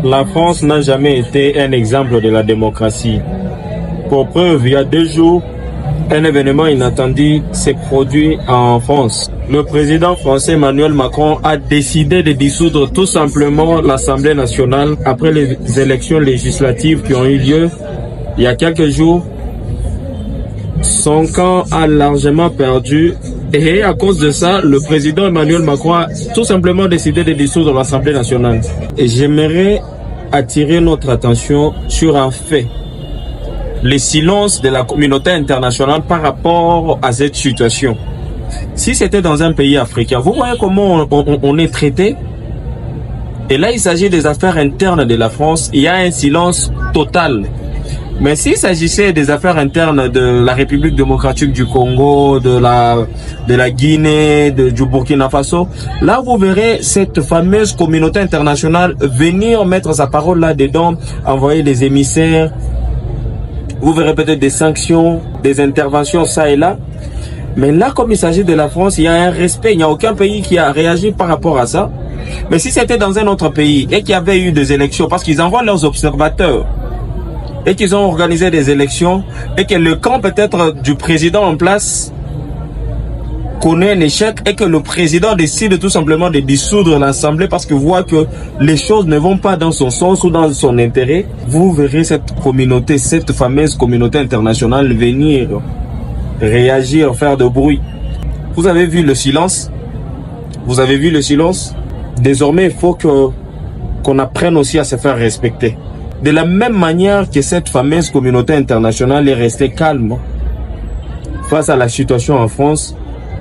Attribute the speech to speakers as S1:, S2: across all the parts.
S1: La France n'a jamais été un exemple de la démocratie. Pour preuve, il y a 2 jours, un événement inattendu s'est produit en France. Le président français Emmanuel Macron a décidé de dissoudre tout simplement l'Assemblée nationale après les élections législatives qui ont eu lieu il y a quelques jours. Son camp a largement perdu et à cause de ça, le président Emmanuel Macron a tout simplement décidé de dissoudre l'Assemblée nationale. Et j'aimerais attirer notre attention sur un fait. Le silence de la communauté internationale par rapport à cette situation. Si c'était dans un pays africain, vous voyez comment on est traité? Et là, il s'agit des affaires internes de la France. Il y a un silence total. Mais s'il s'agissait des affaires internes de la République démocratique du Congo, de la Guinée, du Burkina Faso, là vous verrez cette fameuse communauté internationale venir mettre sa parole là-dedans, envoyer des émissaires. Vous verrez peut-être des sanctions, des interventions ça et là. Mais là, comme il s'agit de la France, il y a un respect. Il n'y a aucun pays qui a réagi par rapport à ça. Mais si c'était dans un autre pays et qu'il y avait eu des élections, parce qu'ils envoient leurs observateurs, et qu'ils ont organisé des élections, et que le camp peut-être du président en place connaît un échec, et que le président décide tout simplement de dissoudre l'Assemblée parce qu'il voit que les choses ne vont pas dans son sens ou dans son intérêt, vous verrez cette communauté, cette fameuse communauté internationale venir réagir, faire de bruit. Vous avez vu le silence? Vous avez vu le silence? Désormais, il faut qu'on apprenne aussi à se faire respecter. De la même manière que cette fameuse communauté internationale est restée calme face à la situation en France,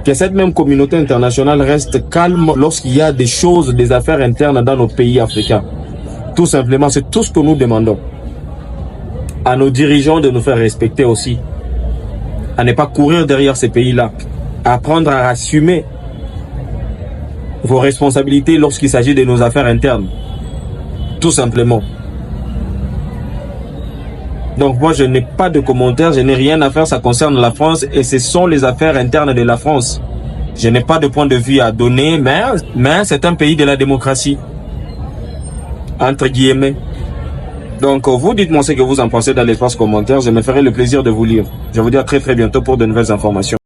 S1: que cette même communauté internationale reste calme lorsqu'il y a des choses, des affaires internes dans nos pays africains. Tout simplement, c'est tout ce que nous demandons. À nos dirigeants de nous faire respecter aussi. À ne pas courir derrière ces pays-là. À apprendre à assumer vos responsabilités lorsqu'il s'agit de nos affaires internes. Tout simplement. Donc moi, je n'ai pas de commentaires, je n'ai rien à faire, ça concerne la France et ce sont les affaires internes de la France. Je n'ai pas de point de vue à donner, mais c'est un pays de la démocratie. Entre guillemets. Donc vous dites-moi ce que vous en pensez dans l'espace commentaire, je me ferai le plaisir de vous lire. Je vous dis à très bientôt pour de nouvelles informations.